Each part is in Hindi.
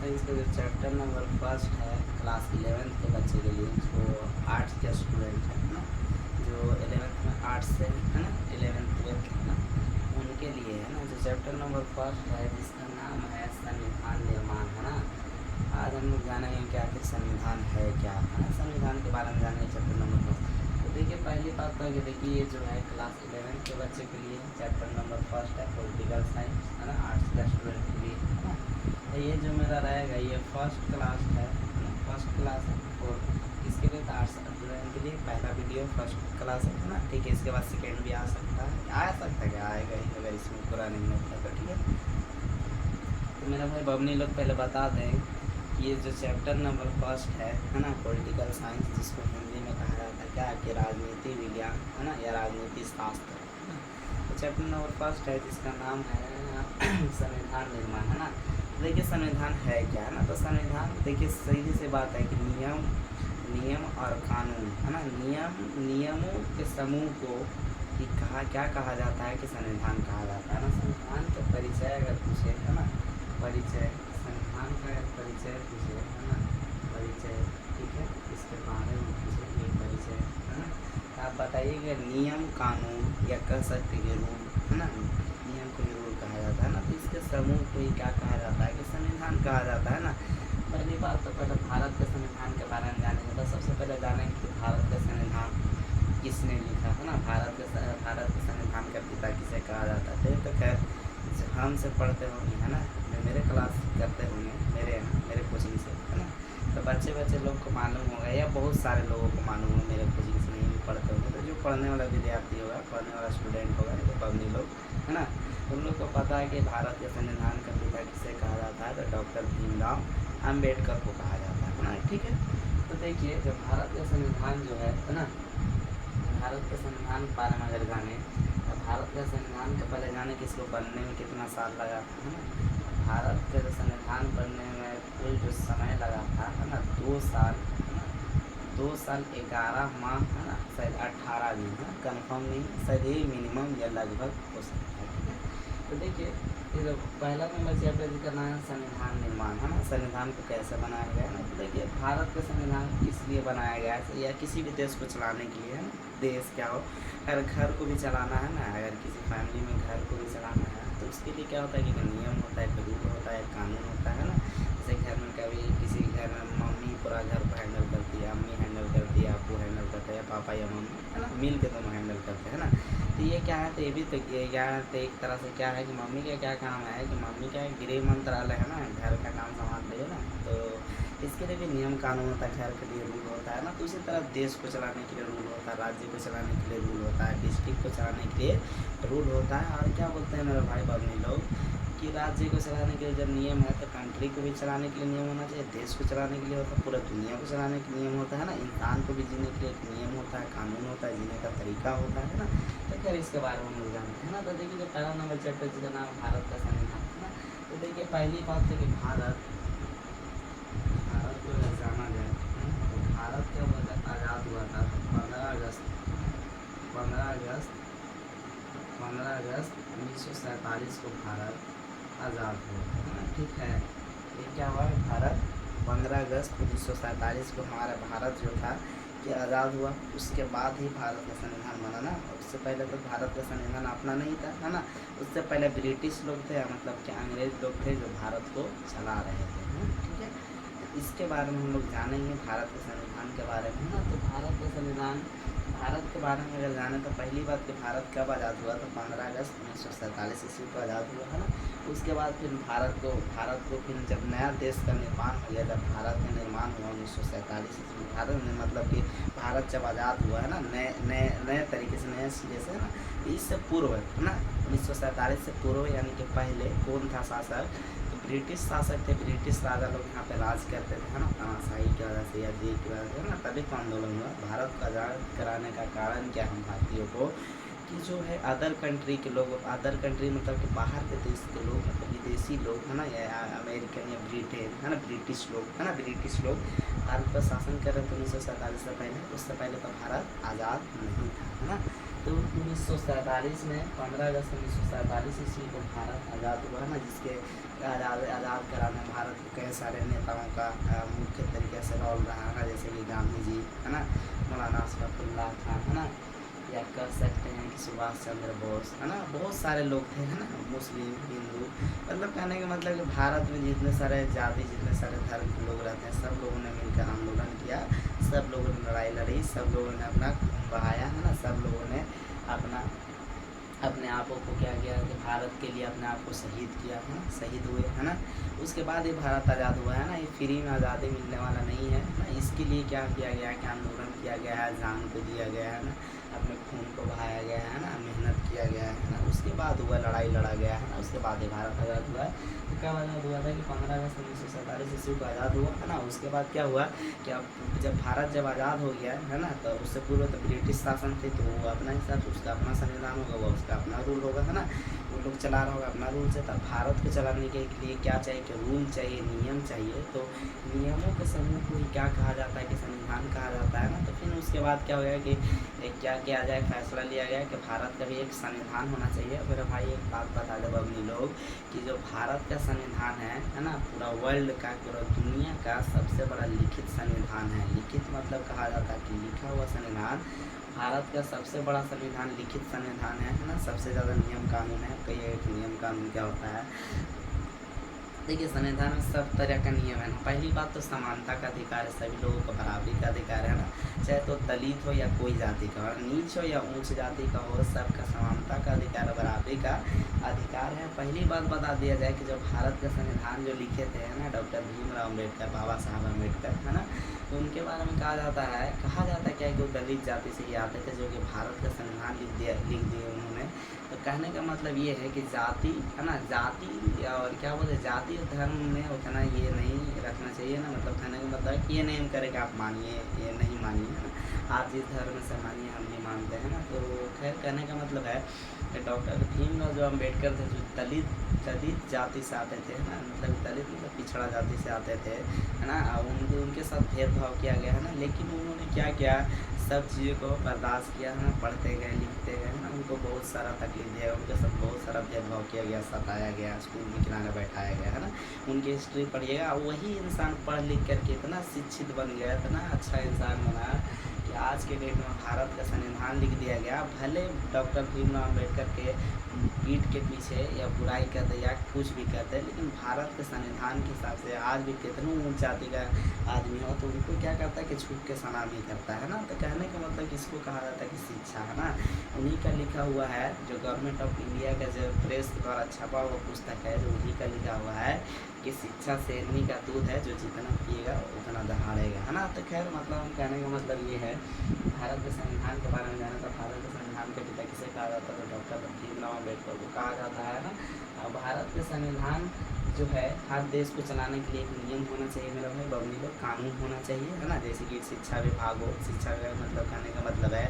साइंस का जो चैप्टर नंबर फर्स्ट है क्लास 11th के बच्चे के लिए, जो आर्ट्स के स्टूडेंट है ना, जो 11th में आर्ट्स से है ना, 11th 12th है ना, उनके लिए है ना, जो चैप्टर नंबर फर्स्ट है जिसका नाम है संविधान निर्माण है ना। आज हम लोग जानेंगे कि आखिर संविधान है क्या है ना, संविधान के बारे में जानेंगे चैप्टर नंबर फर्स्ट। तो देखिए पहली बात तो कि देखिए ये जो है क्लास 11th के बच्चे के लिए चैप्टर नंबर फर्स्ट है पॉलिटिकल साइंस है ना, आर्ट्स के स्टूडेंट के लिए है ना। तो ये जो मेरा रहेगा ये फर्स्ट क्लास है ना, फर्स्ट क्लास है और इसके लिए आर्ट्स स्टूडेंट के लिए पहला वीडियो फर्स्ट क्लास है ना, ठीक है। इसके बाद सेकेंड भी आ सकता है क्या, आएगा ही अगर इसमें पूरा नहीं होता तो, ठीक है। तो मेरा भाई बबनी लोग पहले बता दें कि ये जो चैप्टर नंबर फर्स्ट है ना, पॉलिटिकल साइंस, जिसको हिंदी में कहा जाता है क्या कि राजनीति विज्ञान है ना, या राजनीति शास्त्र है ना। तो चैप्टर नंबर फर्स्ट है जिसका नाम है संविधान निर्माण है ना। देखिए संविधान है क्या है ना, तो संविधान देखिए सीधी सी बात है कि नियम और कानून है ना, नियमों के समूह को कि क्या कहा जाता है कि संविधान कहा जाता है ना। संविधान का परिचय अगर पूछे है ना, परिचय संविधान का अगर परिचय पूछे है ना, परिचय ठीक है, इसके बारे में पूछे ये परिचय है ना, तो आप बताइएगा नियम कानून या कह सकते हैं रूल है ना, नियम को रूल कहा जाता है ना। तो इसके समूह को ही क्या कहा जाता है कि संविधान कहा जाता है ना। पहली बात तो पहले भारत के संविधान के बारे में जानेंगे, तो सबसे पहले जानेंगे कि भारत का संविधान किसने लिखा है ना, भारत के संविधान का पिता किसे कहा जाता है। तो खैर हमसे पढ़ते होंगे है ना, मेरे क्लास करते होंगे मेरे कोचिंग से है ना, तो बच्चे लोग को मालूम होगा या बहुत सारे लोगों को मालूम होगा मेरे कोचिंग से नहीं भी पढ़ते होंगे। तो जो पढ़ने वाला विद्यार्थी होगा, पढ़ने वाला स्टूडेंट होगा, जो पढ़ने लोग है ना, उन लोग को पता है कि भारत के संविधान का पिता किसे कहा जाता है, तो डॉक्टर भीमराव अम्बेडकर को कहा जाता है ना, ठीक है। तो देखिए जब भारत का संविधान जो है ना, भारत के संविधान के बारे में अगर जाने, तो भारत का संविधान के पहले जाने कि इसको बनने में कितना साल लगा था है ना। भारत का जो संविधान बनने में कुल जो समय लगा था है ना, 2 साल है ना, 2 साल 11 माह है ना, शायद 18 दिन है, कन्फर्म नहीं, शायद ये मिनिमम या लगभग हो सकता है, ठीक है। तो देखिए ये जो पहला नंबर चैप्टर जिसका नाम है संविधान निर्माण है ना, संविधान को कैसे बनाया गया है ना। तो देखिए भारत का संविधान किस लिए बनाया गया है, या किसी भी देश को चलाने के लिए है ना, देश क्या हो, अगर घर को भी चलाना है ना, अगर किसी फैमिली में घर को भी चलाना है तो उसके लिए क्या होता है कि नियम होता है, रूल होता है, कानून होता है ना। जैसे घर में कभी किसी घर में मम्मी पूरा घर को हैंडल करती है, अम्मी हैंडल करती है, अब्बू हैंडल करते हैं, या पापा या मम्मी है ना, मिल के दोनों हैंडल करते हैं ना। तो ये क्या है, तो ये भी तो क्या है, तो एक तरह से क्या है कि मम्मी का क्या काम है कि मम्मी का गृह मंत्रालय है ना, घर का काम संभाल रही है ना, तो इसके लिए भी नियम कानून होता है, घर के लिए रूल होता है ना। तो उसी तरह देश को चलाने के लिए रूल होता है, राज्य को चलाने के लिए रूल होता है, डिस्ट्रिक्ट को चलाने के लिए रूल होता है। और क्या बोलते हैं मेरे भाई बहनी लोग कि राज्य को चलाने के लिए जब नियम है तो कंट्री को भी चलाने के लिए नियम होना चाहिए, देश को चलाने के लिए होता है, पूरा दुनिया को चलाने के नियम होता है ना, इंसान को भी जीने के लिए एक नियम होता है, कानून होता है, जीने का तरीका होता है ना। तो खैर इसके बारे में हम लोग जानते हैं ना। तो देखिए जो पहला नंबर चैप्टर जिसका नाम भारत का संविधान है ना, तो देखिए पहली बात है कि भारत को अगर जाना जाए तो भारत जब आज़ाद हुआ था 15 अगस्त 1947 को भारत आज़ाद हुआ है ना, ठीक है। ये क्या हुआ है, भारत 15 अगस्त 1947 को हमारा भारत जो था कि आज़ाद हुआ। उसके बाद ही भारत का संविधान बना ना, उससे पहले तो भारत का संविधान अपना नहीं था है ना। उससे पहले ब्रिटिश लोग थे, मतलब कि अंग्रेज लोग थे जो भारत को चला रहे थे, ठीक है। तो इसके बारे में हम लोग जानेंगे भारत के संविधान के बारे में ना। तो भारत का संविधान, भारत के बारे में अगर जाने तो पहली बात कि भारत कब आज़ाद हुआ, तो 15 अगस्त 1947 ईस्वी को आज़ाद हुआ है ना। उसके बाद फिर भारत को फिर जब नया देश का निर्माण हो गया, जब भारत का निर्माण हुआ 1947 ईस्वी, भारत में मतलब कि भारत जब आज़ाद हुआ है ना, नए तरीके से, नए सिरे से ना, इससे पूर्व है ना, 1947 से पूर्व यानी कि पहले कौन था शासक, तो ब्रिटिश शासक थे, ब्रिटिश राजा लोग यहाँ पे राज करते थे है ना, तानाशाही की वजह से या जी की वजह से है ना, तभी तो आंदोलन हुआ। भारत को आज़ाद कराने का कारण क्या हम भारतीयों को कि जो है अदर कंट्री के लोग, अदर कंट्री मतलब कि बाहर के देश के लोग, मतलब विदेशी लोग है ना, या अमेरिकन या ब्रिटेन है ना, ब्रिटिश लोग है ना, ब्रिटिश लोग भारत पर शासन कर रहे थे 1947 से पहले। उससे पहले तो भारत आज़ाद नहीं था है ना। तो 1947 में 15 अगस्त 1947 ईस्वी को भारत आज़ाद हुआ ना, जिसके आज़ाद कराने में भारत के कई सारे नेताओं का मुख्य तरीके से रोल रहा है ना, जैसे कि गांधी जी है ना, मौलाना अशफाकुल्लाह खान है ना, या कह सकते हैं कि सुभाष चंद्र बोस है ना, बहुत सारे लोग थे है ना, मुस्लिम हिंदू, मतलब कहने का मतलब कि भारत में जितने सारे जाति जितने सारे धर्म के लोग रहते हैं सब लोगों ने मिलकर आंदोलन किया, सब लोगों ने लड़ाई लड़ी, सब लोगों ने अपना खून बहाया है ना, सब लोगों ने अपना अपने आपों को क्या किया कि भारत के लिए अपने आप को शहीद किया है ना, शहीद हुए है ना। उसके बाद ये भारत आज़ाद हुआ है ना, ये फ्री में आज़ादी मिलने वाला नहीं है ना, इसके लिए क्या किया गया है कि आंदोलन किया गया है, जान को दिया गया है ना, अपने खून को बहाया गया है ना, मेहनत किया गया है ना, उसके बाद हुआ लड़ाई लड़ा गया है ना, उसके बाद ये भारत आज़ाद हुआ है। तो कब आज़ाद हुआ था कि 15 अगस्त 1947 ईस्वी को आज़ाद हुआ है ना। उसके बाद क्या हुआ कि अब जब भारत जब आज़ाद हो गया है ना, तो उससे पूर्व तो ब्रिटिश शासन थे, तो वो अपना हिसाब से उसका अपना संविधान होगा, वो उसका अपना रूल होगा है ना, वो लोग चला रहा होगा अपना रूल से। तब भारत को चलाने के लिए क्या चाहिए कि रूल चाहिए, नियम चाहिए, तो नियमों के समूह को ही क्या कहा जाता है कि संविधान कहा जाता है ना। तो फिर उसके बाद क्या हो गया कि क्या किया जाए, फैसला लिया गया कि भारत का भी एक संविधान होना चाहिए। फिर भाई एक बात बता दे बबनी लोग कि जो भारत का संविधान है ना, पूरा वर्ल्ड का, पूरा दुनिया का सबसे बड़ा लिखित संविधान है। लिखित मतलब कहा जाता है कि लिखा हुआ संविधान, भारत का सबसे बड़ा संविधान लिखित संविधान है ना, सबसे ज़्यादा नियम कानून है। कई एक नियम कानून क्या होता है, देखिए संविधान में सब तरह का नियम है। पहली बात तो समानता का अधिकार है, सभी लोगों को बराबरी का अधिकार है ना, चाहे तो दलित हो या कोई जाति का हो, नीच हो या ऊंच जाति का हो, सबका समानता का अधिकार, बराबरी का अधिकार है। पहली बात बता दिया जाए कि जो भारत का संविधान जो लिखे थे है ना डॉक्टर भीमराव अम्बेडकर, बाबा साहब अम्बेडकर है ना, तो उनके बारे में कहा जाता है क्या है कि वो दलित जाति से ही आते थे, जो कि भारत का संविधान लिख दिए उन्होंने। तो कहने का मतलब ये है कि जाति है ना, जाति और क्या बोलते जाति और धर्म में उतना ये नहीं रखना चाहिए ना, मतलब कहने का मतलब ये नहीं करे कि आप मानिए ये नहीं मानिए है ना, आप जिस धर्म से मानिए हम नहीं मानते हैं ना। तो खैर कहने का मतलब है कि डॉक्टर भीमराव जो अम्बेडकर थे, जो दलित जाति से आते थे ना, मतलब दलित मतलब पिछड़ा जाति से आते थे है ना, उनके साथ भेदभाव किया गया है ना, लेकिन उन्होंने क्या किया, सब चीज़ों को बर्दाश्त किया है ना, पढ़ते गए लिखते गए ना, उनको बहुत सारा तकलीफ दिया, उनके साथ बहुत सारा भेदभाव किया गया, सताया गया, स्कूल में किनारे बैठाया गया है ना। उनकी हिस्ट्री पढ़िएगा, वही इंसान पढ़ लिख करके इतना शिक्षित बन गया, इतना अच्छा इंसान बना कि आज के डेट में भारत का संविधान लिख दिया गया। भले डॉक्टर भीमराव अम्बेडकर के पीठ के पीछे या बुराई करते या कुछ भी करते, लेकिन भारत के संविधान के हिसाब से आज भी कितनों ऊँच जाति का आदमी हो तो उनको क्या करता है कि छुप के सलामी करता है ना। तो कहने का मतलब किसको कहा जाता है कि शिक्षा है ना, उन्हीं का लिखा हुआ है, जो गवर्नमेंट ऑफ इंडिया का जो प्रेस द्वारा छपा हुआ पुस्तक है, जो उन्हीं का लिखा हुआ है कि शिक्षा शेरनी का दूध है, जो जितना पिएगा उतना दहाड़ेगा है ना। तो खैर मतलब हम कहने का मतलब ये है, भारत के संविधान के बारे में जाना तो भारत के संविधान के पिता किसे कहा जाता है, तो डॉक्टर भीमराव अम्बेडकर को कहा जाता है ना। भारत के संविधान जो है हर देश को चलाने के लिए एक नियम होना चाहिए मेरा भाई बबनी लोग, कानून होना चाहिए है ना, जैसे कि शिक्षा विभाग हो, शिक्षा विभाग मतलब कहने का मतलब है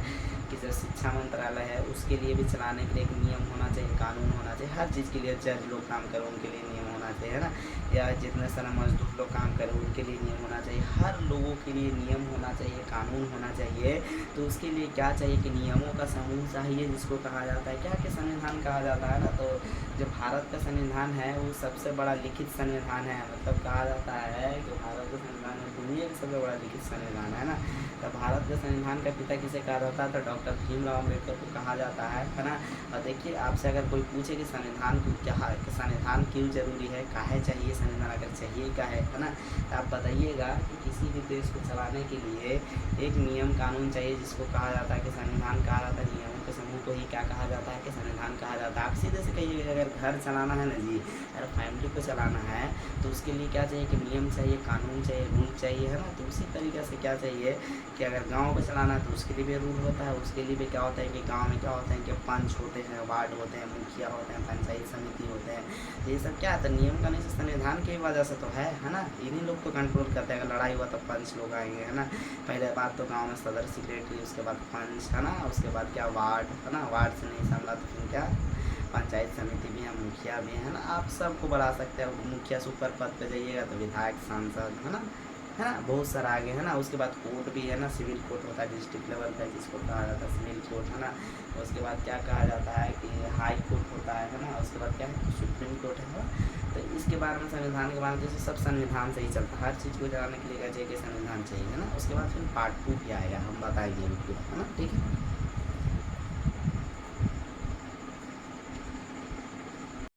कि जो शिक्षा मंत्रालय है उसके लिए भी चलाने के लिए एक नियम होना चाहिए, कानून होना चाहिए। हर चीज़ के लिए जज लोग काम करें उनके लिए नियम होना चाहिए है ना, या जितने सारे मजदूर लोग काम करें उनके लिए नियम होना चाहिए, हर लोगों के लिए नियम होना चाहिए, कानून होना चाहिए। तो उसके लिए क्या चाहिए कि नियमों का समूह चाहिए, जिसको कहा जाता है क्या कि संविधान कहा जाता है ना। तो जो भारत का संविधान है वो सबसे बड़ा लिखित संविधान है, मतलब कहा जाता है कि भारत का संविधान दुनिया का सबसे बड़ा लिखित संविधान है ना। तो भारत के संविधान का पिता किसे कहा जाता है, तो डॉक्टर भीमराव अम्बेडकर को कहा जाता है ना। और देखिए आपसे अगर कोई पूछे कि संविधान को क्या, संविधान क्यों जरूरी है, काहे चाहिए संविधान, अगर चाहिए का है ना, तो आप बताइएगा कि किसी भी देश को चलाने के लिए एक नियम कानून चाहिए, जिसको कहा जाता है कि संविधान कहा जाता है। नियमों के समूह को ही क्या कहा जाता है कि संविधान कहा जाता है। आप सीधे से कहिएगा अगर घर चलाना है ना जी, अगर फैमिली को चलाना है तो उसके लिए क्या चाहिए कि नियम चाहिए, कानून चाहिए, रूल चाहिए है ना। तो उसी तरीके से क्या चाहिए कि अगर गांव को चलाना है तो उसके लिए भी रूल होता है, उसके लिए भी क्या होता है कि गांव में क्या होता है कि पंच होते हैं, वार्ड होते हैं, मुखिया होते हैं, पंचायत समिति होते हैं। तो ये सब क्या है, तो नियम का नहीं, संविधान की वजह से तो है ना। इन्हीं लोग को कंट्रोल करते हैं, अगर लड़ाई हुआ तो पंच लोग आएंगे है ना। पहले बात तो गाँव में सदर सेक्रेटरी, उसके बाद पंच है ना, उसके बाद क्या वार्ड है ना, वार्ड से नहीं संभला तो फिर क्या पंचायत समिति भी है, मुखिया भी है ना। आप सबको बढ़ा सकते हैं, मुखिया से ऊपर पद पे जाइएगा तो विधायक, सांसद है ना, है ना, बहुत सारा आगे है ना। उसके बाद कोर्ट भी है ना, सिविल कोर्ट होता है डिस्ट्रिक्ट लेवल का जिसको कहा जाता है सिविल कोर्ट, है ना। उसके बाद क्या कहा जाता है कि हाई कोर्ट होता है ना। उसके बाद क्या है, सुप्रीम कोर्ट है ना। तो इसके बारे में संविधान के बारे में जैसे सब संविधान से ही चलता है, हर चीज़ को जानने के लिए चाहिए कि संविधान चाहिए, है ना। उसके बाद फिर पार्ट 2 भी आएगा, हम बताएंगे अभी पूरा, है ना, ठीक है।